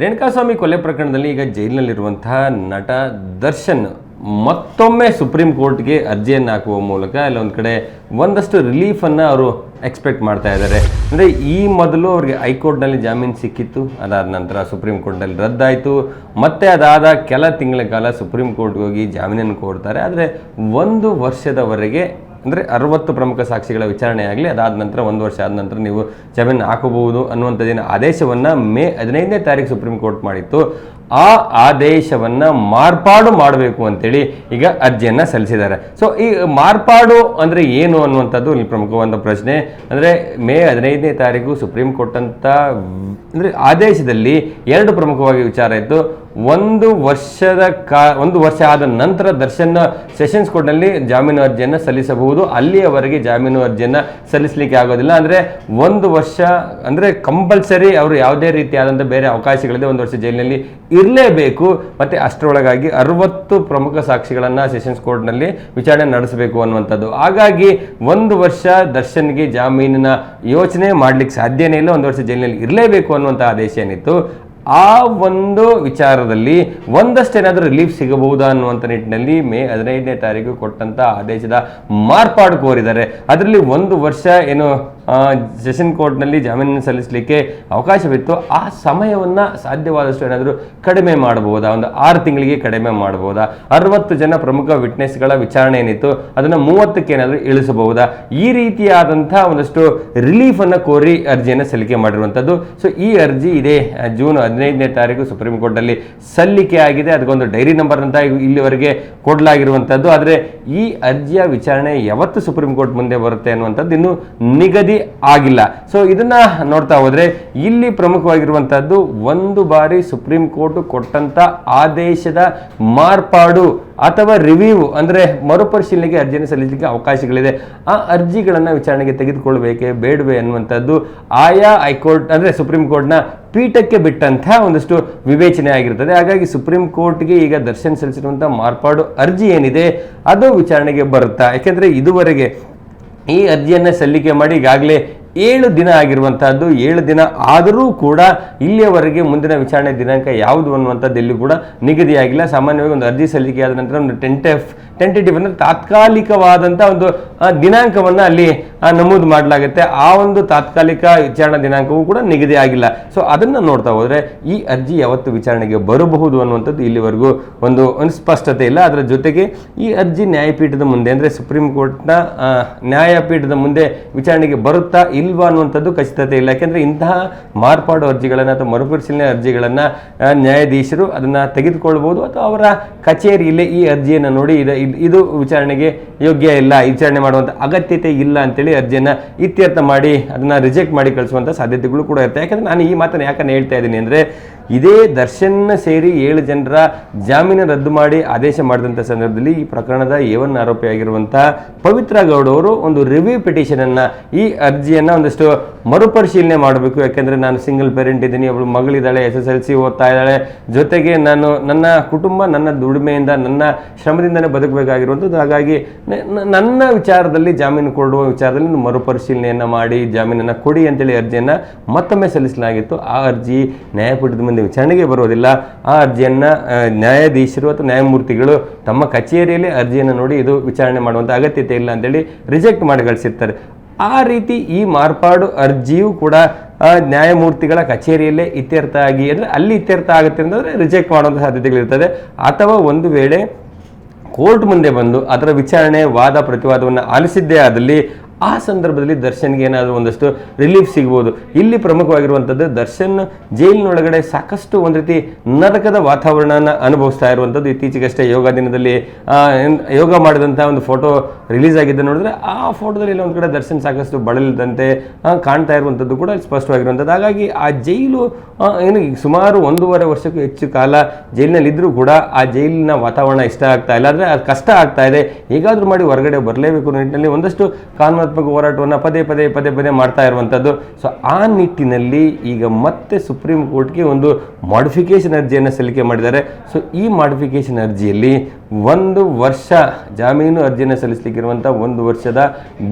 ರೇಣುಕಾಸ್ವಾಮಿ ಕೊಲೆ ಪ್ರಕರಣದಲ್ಲಿ ಈಗ ಜೈಲಿನಲ್ಲಿರುವಂತಹ ನಟ ದರ್ಶನ್ ಮತ್ತೊಮ್ಮೆ ಸುಪ್ರೀಂ ಕೋರ್ಟ್ಗೆ ಅರ್ಜಿಯನ್ನು ಹಾಕುವ ಮೂಲಕ ಅಲ್ಲಿ ಒಂದು ಕಡೆ ಒಂದಷ್ಟು ರಿಲೀಫನ್ನು ಅವರು ಎಕ್ಸ್ಪೆಕ್ಟ್ ಮಾಡ್ತಾ ಇದ್ದಾರೆ. ಅಂದರೆ ಈ ಮೊದಲು ಅವ್ರಿಗೆ ಹೈಕೋರ್ಟ್ನಲ್ಲಿ ಜಾಮೀನು ಸಿಕ್ಕಿತ್ತು, ಅದಾದ ನಂತರ ಸುಪ್ರೀಂ ಕೋರ್ಟ್ನಲ್ಲಿ ರದ್ದಾಯಿತು, ಮತ್ತೆ ಅದಾದ ಕೆಲ ತಿಂಗಳ ಕಾಲ ಸುಪ್ರೀಂ ಕೋರ್ಟ್ಗೆ ಹೋಗಿ ಜಾಮೀನನ್ನು ಕೋರ್ತಾರೆ. ಆದರೆ 1 ವರ್ಷದವರೆಗೆ ಅಂದರೆ 60 ಪ್ರಮುಖ ಸಾಕ್ಷಿಗಳ ವಿಚಾರಣೆ ಆಗಲಿ, ಅದಾದ ನಂತರ 1 ವರ್ಷ ಆದ ನಂತರ ನೀವು ಜಾಮೀನು ಹಾಕಬಹುದು ಅನ್ನುವಂಥದ್ದೇನು ಆದೇಶವನ್ನು ಮೇ 15ನೇ ತಾರೀಕು ಸುಪ್ರೀಂ ಕೋರ್ಟ್ ಮಾಡಿತ್ತು. ಆ ಆದೇಶವನ್ನು ಮಾರ್ಪಾಡು ಮಾಡಬೇಕು ಅಂತೇಳಿ ಈಗ ಅರ್ಜಿಯನ್ನು ಸಲ್ಲಿಸಿದ್ದಾರೆ. ಸೊ ಈ ಮಾರ್ಪಾಡು ಅಂದರೆ ಏನು ಅನ್ನುವಂಥದ್ದು ಇಲ್ಲಿ ಪ್ರಮುಖವಾದ ಪ್ರಶ್ನೆ. ಅಂದರೆ ಮೇ 15ನೇ ತಾರೀಕು ಸುಪ್ರೀಂ ಕೋರ್ಟ್ ಅಂತ ಅಂದರೆ ಆದೇಶದಲ್ಲಿ 2 ಪ್ರಮುಖವಾಗಿ ವಿಚಾರ ಇತ್ತು. 1 ವರ್ಷ ಆದ ನಂತರ ದರ್ಶನ್ ಸೆಷನ್ಸ್ ಕೋರ್ಟ್ನಲ್ಲಿ ಜಾಮೀನು ಅರ್ಜಿಯನ್ನು ಸಲ್ಲಿಸಬಹುದು, ಅಲ್ಲಿಯವರೆಗೆ ಜಾಮೀನು ಅರ್ಜಿಯನ್ನು ಸಲ್ಲಿಸಲಿಕ್ಕೆ ಆಗೋದಿಲ್ಲ. ಅಂದರೆ 1 ವರ್ಷ ಅಂದರೆ ಕಂಪಲ್ಸರಿ ಅವರು ಯಾವುದೇ ರೀತಿಯಾದಂಥ ಬೇರೆ ಅವಕಾಶಗಳಿದೆ 1 ವರ್ಷ ಜೈಲಿನಲ್ಲಿ ಇರಲೇಬೇಕು. ಮತ್ತು ಅಷ್ಟರೊಳಗಾಗಿ 60 ಪ್ರಮುಖ ಸಾಕ್ಷಿಗಳನ್ನು ಸೆಷನ್ಸ್ ಕೋರ್ಟ್ನಲ್ಲಿ ವಿಚಾರಣೆ ನಡೆಸಬೇಕು ಅನ್ನುವಂಥದ್ದು. ಹಾಗಾಗಿ 1 ವರ್ಷ ದರ್ಶನ್ಗೆ ಜಾಮೀನಿನ ಯೋಚನೆ ಮಾಡಲಿಕ್ಕೆ ಸಾಧ್ಯನೇ ಇಲ್ಲ, 1 ವರ್ಷ ಜೈಲಿನಲ್ಲಿ ಇರಲೇಬೇಕು ಅನ್ನುವಂಥ ಆದೇಶ ಏನಿತ್ತು. ಆ ಒಂದು ವಿಚಾರದಲ್ಲಿ ಒಂದಷ್ಟೇನಾದರೂ ರಿಲೀಫ್ ಸಿಗಬಹುದಾ ಅನ್ನುವಂಥ ನಿಟ್ಟಿನಲ್ಲಿ ಮೇ 15ನೇ ತಾರೀಕು ಕೊಟ್ಟಂಥ ಆದೇಶದ ಮಾರ್ಪಾಡು ಕೋರಿದ್ದಾರೆ. ಅದರಲ್ಲಿ 1 ವರ್ಷ ಏನು ಸೆಷನ್ ಕೋರ್ಟ್ನಲ್ಲಿ ಜಾಮೀನನ್ನು ಸಲ್ಲಿಸಲಿಕ್ಕೆ ಅವಕಾಶವಿತ್ತು, ಆ ಸಮಯವನ್ನು ಸಾಧ್ಯವಾದಷ್ಟು ಏನಾದರೂ ಕಡಿಮೆ ಮಾಡಬಹುದಾ, ಒಂದು 6 ತಿಂಗಳಿಗೆ ಕಡಿಮೆ ಮಾಡಬಹುದಾ, 60 ಜನ ಪ್ರಮುಖ ವಿಟ್ನೆಸ್ಗಳ ವಿಚಾರಣೆ ಏನಿತ್ತು ಅದನ್ನು 30ಕ್ಕೆ ಏನಾದರೂ ಇಳಿಸಬಹುದಾ, ಈ ರೀತಿಯಾದಂಥ ಒಂದಷ್ಟು ರಿಲೀಫನ್ನು ಕೋರಿ ಅರ್ಜಿಯನ್ನು ಸಲ್ಲಿಕೆ ಮಾಡಿರುವಂಥದ್ದು. ಸೊ ಈ ಅರ್ಜಿ ಇದೇ ಜೂನ್ 15ನೇ ತಾರೀಕು ಸುಪ್ರೀಂ ಕೋರ್ಟಲ್ಲಿ ಸಲ್ಲಿಕೆ ಆಗಿದೆ. ಅದಕ್ಕೊಂದು ಡೈರಿ ನಂಬರ್ ಅಂತ ಇಲ್ಲಿವರೆಗೆ ಕೊಡಲಾಗಿರುವಂಥದ್ದು. ಆದರೆ ಈ ಅರ್ಜಿಯ ವಿಚಾರಣೆ ಯಾವತ್ತು ಸುಪ್ರೀಂ ಕೋರ್ಟ್ ಮುಂದೆ ಬರುತ್ತೆ ಅನ್ನುವಂಥದ್ದು ಇನ್ನೂ ನಿಗದಿ ಆಗಿಲ್ಲ. ಸೊ ಇದನ್ನ ನೋಡ್ತಾ ಹೋದ್ರೆ ಇಲ್ಲಿ ಪ್ರಮುಖವಾಗಿರುವಂತಹದ್ದು 1 ಬಾರಿ ಸುಪ್ರೀಂ ಕೋರ್ಟ್ ಕೊಟ್ಟಂತ ಆದೇಶದ ಮಾರ್ಪಾಡು ಅಥವಾ ರಿವ್ಯೂ ಅಂದರೆ ಮರುಪರಿಶೀಲನೆಗೆ ಅರ್ಜಿಯನ್ನು ಸಲ್ಲಿಸಲಿಕ್ಕೆ ಅವಕಾಶಗಳಿದೆ. ಆ ಅರ್ಜಿಗಳನ್ನು ವಿಚಾರಣೆಗೆ ತೆಗೆದುಕೊಳ್ಳಬೇಕೇ ಬೇಡವೇ ಅನ್ನುವಂಥದ್ದು ಆಯಾ ಹೈಕೋರ್ಟ್ ಅಂದರೆ ಸುಪ್ರೀಂ ಕೋರ್ಟ್ನ ಪೀಠಕ್ಕೆ ಬಿಟ್ಟಂಥ ಒಂದಷ್ಟು ವಿವೇಚನೆ ಆಗಿರ್ತದೆ. ಹಾಗಾಗಿ ಸುಪ್ರೀಂ ಕೋರ್ಟ್ಗೆ ಈಗ ದರ್ಶನ್ ಸಲ್ಲಿಸಿರುವಂಥ ಮಾರ್ಪಾಡು ಅರ್ಜಿ ಏನಿದೆ ಅದು ವಿಚಾರಣೆಗೆ ಬರುತ್ತಾ, ಯಾಕೆಂದರೆ ಇದುವರೆಗೆ ಈ ಅರ್ಜಿಯನ್ನು ಸಲ್ಲಿಕೆ ಮಾಡಿ ಈಗಾಗಲೇ 7 ದಿನ ಆಗಿರುವಂತಹದ್ದು. 7 ದಿನ ಆದರೂ ಕೂಡ ಇಲ್ಲಿಯವರೆಗೆ ಮುಂದಿನ ವಿಚಾರಣೆ ದಿನಾಂಕ ಯಾವುದು ಅನ್ನುವಂಥದ್ದು ಎಲ್ಲಿ ಕೂಡ ನಿಗದಿಯಾಗಿಲ್ಲ. ಸಾಮಾನ್ಯವಾಗಿ ಒಂದು ಅರ್ಜಿ ಸಲ್ಲಿಕೆ ಆದ ನಂತರ ಒಂದು ಟೆಂಟೇಟಿವ್ ಅಂದರೆ ತಾತ್ಕಾಲಿಕವಾದಂಥ ಒಂದು ದಿನಾಂಕವನ್ನು ಅಲ್ಲಿ ನಮೂದು ಮಾಡಲಾಗುತ್ತೆ. ಆ ಒಂದು ತಾತ್ಕಾಲಿಕ ವಿಚಾರಣಾ ದಿನಾಂಕವೂ ಕೂಡ ನಿಗದಿ ಆಗಿಲ್ಲ. ಸೊ ಅದನ್ನು ನೋಡ್ತಾ ಹೋದರೆ ಈ ಅರ್ಜಿ ಯಾವತ್ತು ವಿಚಾರಣೆಗೆ ಬರಬಹುದು ಅನ್ನುವಂಥದ್ದು ಇಲ್ಲಿವರೆಗೂ ಒಂದು ಸ್ಪಷ್ಟತೆ ಇಲ್ಲ. ಅದರ ಜೊತೆಗೆ ಈ ಅರ್ಜಿ ನ್ಯಾಯಪೀಠದ ಮುಂದೆ ಅಂದರೆ ಸುಪ್ರೀಂ ಕೋರ್ಟ್ನ ನ್ಯಾಯಪೀಠದ ಮುಂದೆ ವಿಚಾರಣೆಗೆ ಬರುತ್ತಾ ಇಲ್ವಾ ಅನ್ನುವಂಥದ್ದು ಖಚಿತತೆ ಇಲ್ಲ. ಯಾಕೆಂದರೆ ಇಂತಹ ಮಾರ್ಪಾಡು ಅರ್ಜಿಗಳನ್ನು ಅಥವಾ ಮರುಪರಿಶೀಲನೆ ಅರ್ಜಿಗಳನ್ನು ನ್ಯಾಯಾಧೀಶರು ಅದನ್ನು ತೆಗೆದುಕೊಳ್ಬೋದು ಅಥವಾ ಅವರ ಕಚೇರಿಯಲ್ಲೇ ಈ ಅರ್ಜಿಯನ್ನು ನೋಡಿ ಇದು ವಿಚಾರಣೆಗೆ ಯೋಗ್ಯ ಇಲ್ಲ, ವಿಚಾರಣೆ ಮಾಡುವಂಥ ಅಗತ್ಯತೆ ಇಲ್ಲ ಅಂತೇಳಿ ಅರ್ಜಿಯನ್ನು ಇತ್ಯರ್ಥ ಮಾಡಿ ಅದನ್ನು ರಿಜೆಕ್ಟ್ ಮಾಡಿ ಕಳಿಸುವಂಥ ಸಾಧ್ಯತೆಗಳು ಕೂಡ ಇರುತ್ತೆ. ಯಾಕಂದರೆ ನಾನು ಈ ಮಾತನ್ನು ಯಾಕಂದ್ರೆ ಹೇಳ್ತಾ ಇದ್ದೀನಿ ಅಂದರೆ ಇದೇ ದರ್ಶನ್ ಸೇರಿ 7 ಜನರ ಜಾಮೀನು ರದ್ದು ಮಾಡಿ ಆದೇಶ ಮಾಡಿದಂಥ ಸಂದರ್ಭದಲ್ಲಿ ಈ ಪ್ರಕರಣದ A1 ಆರೋಪಿಯಾಗಿರುವಂಥ ಪವಿತ್ರ ಗೌಡ ಅವರು ಒಂದು ರಿವ್ಯೂ ಪಿಟಿಷನನ್ನು ಈ ಅರ್ಜಿಯನ್ನು ಒಂದಷ್ಟು ಮರುಪರಿಶೀಲನೆ ಮಾಡಬೇಕು. ಯಾಕೆಂದರೆ ನಾನು ಸಿಂಗಲ್ ಪೇರೆಂಟ್ ಇದ್ದೀನಿ, ಅವಳು ಮಗಳಿದ್ದಾಳೆ, SSLC ಓದ್ತಾ ಇದ್ದಾಳೆ, ಜೊತೆಗೆ ನಾನು ನನ್ನ ಕುಟುಂಬ ನನ್ನ ದುಡಿಮೆಯಿಂದ ನನ್ನ ಶ್ರಮದಿಂದನೇ ಬದುಕಬೇಕಾಗಿರುವಂಥದ್ದು. ಹಾಗಾಗಿ ನನ್ನ ವಿಚಾರದಲ್ಲಿ ಜಾಮೀನು ಕೊಡುವ ವಿಚಾರದಲ್ಲಿ ಮರುಪರಿಶೀಲನೆಯನ್ನು ಮಾಡಿ ಜಾಮೀನನ್ನು ಕೊಡಿ ಅಂತೇಳಿ ಅರ್ಜಿಯನ್ನು ಮತ್ತೊಮ್ಮೆ ಸಲ್ಲಿಸಲಾಗಿತ್ತು. ಆ ಅರ್ಜಿ ನ್ಯಾಯಪೀಠದ ಮುಂದೆ ವಿಚಾರಣೆಗೆ ಬರೋದಿಲ್ಲ. ಆ ಅರ್ಜಿಯನ್ನು ನ್ಯಾಯಾಧೀಶರು ಅಥವಾ ನ್ಯಾಯಮೂರ್ತಿಗಳು ತಮ್ಮ ಕಚೇರಿಯಲ್ಲಿ ಅರ್ಜಿಯನ್ನು ನೋಡಿ ಇದು ವಿಚಾರಣೆ ಮಾಡುವಂಥ ಅಗತ್ಯತೆ ಇಲ್ಲ ಅಂತೇಳಿ ರಿಜೆಕ್ಟ್ ಮಾಡಿ ಕಳಿಸಿರ್ತಾರೆ. ಆ ರೀತಿ ಈ ಮಾರ್ಪಾಡು ಅರ್ಜಿಯೂ ಕೂಡ ನ್ಯಾಯಮೂರ್ತಿಗಳ ಕಚೇರಿಯಲ್ಲೇ ಇತ್ಯರ್ಥ ಆಗಿ ಅಂದರೆ ಅಲ್ಲಿ ಇತ್ಯರ್ಥ ಆಗುತ್ತೆ ಅಂತಂದರೆ ರಿಜೆಕ್ಟ್ ಮಾಡುವಂಥ ಸಾಧ್ಯತೆಗಳಿರ್ತದೆ. ಅಥವಾ ಒಂದು ವೇಳೆ ಕೋರ್ಟ್ ಮುಂದೆ ಬಂದು ಅದರ ವಿಚಾರಣೆ ವಾದ ಪ್ರತಿವಾದವನ್ನು ಆಲಿಸಿದ್ದೇ ಆದಲ್ಲಿ ಆ ಸಂದರ್ಭದಲ್ಲಿ ದರ್ಶನ್ಗೆ ಏನಾದರೂ ಒಂದಷ್ಟು ರಿಲೀಫ್ ಸಿಗ್ಬೋದು. ಇಲ್ಲಿ ಪ್ರಮುಖವಾಗಿರುವಂಥದ್ದು ದರ್ಶನ್ ಜೈಲಿನೊಳಗಡೆ ಸಾಕಷ್ಟು ಒಂದು ರೀತಿ ನರಕದ ವಾತಾವರಣನ ಅನುಭವಿಸ್ತಾ ಇರುವಂಥದ್ದು. ಇತ್ತೀಚೆಗಷ್ಟೇ ಯೋಗ ದಿನದಲ್ಲಿ ಯೋಗ ಮಾಡಿದಂಥ ಒಂದು ಫೋಟೋ ರಿಲೀಸ್ ಆಗಿದ್ದ ನೋಡಿದ್ರೆ ಆ ಫೋಟೋದಲ್ಲಿ ಒಂದು ಕಡೆ ದರ್ಶನ್ ಸಾಕಷ್ಟು ಬಳಲಿದಂತೆ ಕಾಣ್ತಾ ಇರುವಂಥದ್ದು ಕೂಡ ಸ್ಪಷ್ಟವಾಗಿರುವಂಥದ್ದು. ಹಾಗಾಗಿ ಆ ಜೈಲು ಏನು ಸುಮಾರು 1.5 ವರ್ಷಕ್ಕೂ ಹೆಚ್ಚು ಕಾಲ ಜೈಲಿನಲ್ಲಿದ್ದರೂ ಕೂಡ ಆ ಜೈಲಿನ ವಾತಾವರಣ ಇಷ್ಟ ಆಗ್ತಾ ಇಲ್ಲ, ಅಂದರೆ ಅದು ಕಷ್ಟ ಆಗ್ತಾ ಇದೆ, ಹೇಗಾದರೂ ಮಾಡಿ ಹೊರಗಡೆ ಬರಲೇಬೇಕು ಅನ್ನೋ ನಿಟ್ಟಿನಲ್ಲಿ ಒಂದಷ್ಟು ಕಾನೂನು ಕಾನೂನಾತ್ಮಕ ಹೋರಾಟವನ್ನು ಪದೇ ಪದೇ ಮಾಡ್ತಾ ಇರುವಂಥದ್ದು. ಸೊ ಆ ನಿಟ್ಟಿನಲ್ಲಿ ಈಗ ಮತ್ತೆ ಸುಪ್ರೀಂ ಕೋರ್ಟ್ಗೆ ಒಂದು ಮಾಡಿಫಿಕೇಷನ್ ಅರ್ಜಿಯನ್ನು ಸಲ್ಲಿಕೆ ಮಾಡಿದ್ದಾರೆ. ಸೊ ಈ ಮಾಡಿಫಿಕೇಷನ್ ಅರ್ಜಿಯಲ್ಲಿ 1 ವರ್ಷ ಜಾಮೀನು ಅರ್ಜಿಯನ್ನು ಸಲ್ಲಿಸಲಿಕ್ಕಿರುವಂಥ 1 ವರ್ಷದ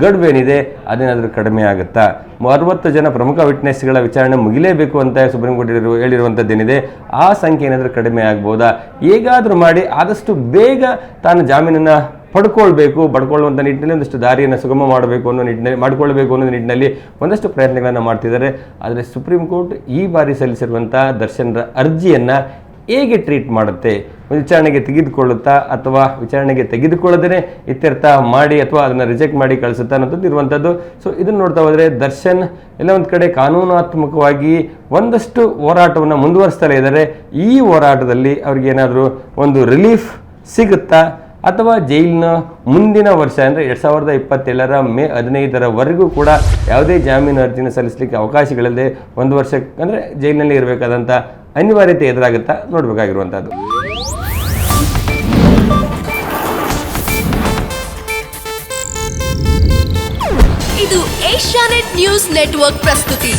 ಗಡುವೇನಿದೆ ಅದೇನಾದರೂ ಕಡಿಮೆ ಆಗುತ್ತಾ? 60 ಜನ ಪ್ರಮುಖ ವಿಟ್ನೆಸ್ಗಳ ವಿಚಾರಣೆ ಮುಗಿಲೇಬೇಕು ಅಂತ ಸುಪ್ರೀಂ ಕೋರ್ಟ್ ಹೇಳಿರುವಂಥದ್ದೇನಿದೆ, ಆ ಸಂಖ್ಯೆ ಏನಾದರೂ ಕಡಿಮೆ ಆಗ್ಬೋದಾ? ಹೇಗಾದರೂ ಮಾಡಿ ಆದಷ್ಟು ಬೇಗ ತಾನು ಜಾಮೀನನ್ನು ಪಡ್ಕೊಳ್ಳುವಂಥ ನಿಟ್ಟಿನಲ್ಲಿ ಒಂದಷ್ಟು ದಾರಿಯನ್ನು ಸುಗಮ ಮಾಡಿಕೊಳ್ಳಬೇಕು ಅನ್ನೋ ನಿಟ್ಟಿನಲ್ಲಿ ಒಂದಷ್ಟು ಪ್ರಯತ್ನಗಳನ್ನು ಮಾಡ್ತಿದ್ದಾರೆ. ಆದರೆ ಸುಪ್ರೀಂ ಕೋರ್ಟ್ ಈ ಬಾರಿ ಸಲ್ಲಿಸಿರುವಂಥ ದರ್ಶನ್ರ ಅರ್ಜಿಯನ್ನು ಹೇಗೆ ಟ್ರೀಟ್ ಮಾಡುತ್ತೆ? ವಿಚಾರಣೆಗೆ ತೆಗೆದುಕೊಳ್ಳುತ್ತಾ ಅಥವಾ ವಿಚಾರಣೆಗೆ ತೆಗೆದುಕೊಳ್ಳದೇ ಇತ್ಯರ್ಥ ಮಾಡಿ ಅಥವಾ ಅದನ್ನು ರಿಜೆಕ್ಟ್ ಮಾಡಿ ಕಳಿಸುತ್ತಾ ಅನ್ನೋದು ಇರುವಂಥದ್ದು. ಸೊ ಇದನ್ನು ನೋಡ್ತಾ ಹೋದರೆ ದರ್ಶನ್ ಎಲ್ಲ ಒಂದು ಕಡೆ ಕಾನೂನಾತ್ಮಕವಾಗಿ ಒಂದಷ್ಟು ಹೋರಾಟವನ್ನು ಮುಂದುವರಿಸ್ತಲೇ ಇದ್ದಾರೆ. ಈ ಹೋರಾಟದಲ್ಲಿ ಅವ್ರಿಗೇನಾದರೂ ಒಂದು ರಿಲೀಫ್ ಸಿಗುತ್ತಾ ಅಥವಾ ಜೈಲಿನ ಮುಂದಿನ ವರ್ಷ ಅಂದರೆ 2027 ಮೇ 15 ಕೂಡ ಯಾವುದೇ ಜಾಮೀನು ಅರ್ಜಿನ ಸಲ್ಲಿಸಲಿಕ್ಕೆ ಅವಕಾಶಗಳಿಲ್ಲದೆ 1 ವರ್ಷ ಅಂದರೆ ಜೈಲಿನಲ್ಲಿ ಇರಬೇಕಾದಂಥ ಅನಿವಾರ್ಯತೆ ಎದುರಾಗುತ್ತಾ ನೋಡಬೇಕಾಗಿರುವಂಥದ್ದು. ಇದು ಏಷ್ಯಾನೆಟ್ ನ್ಯೂಸ್ ನೆಟ್ವರ್ಕ್ ಪ್ರಸ್ತುತಿ.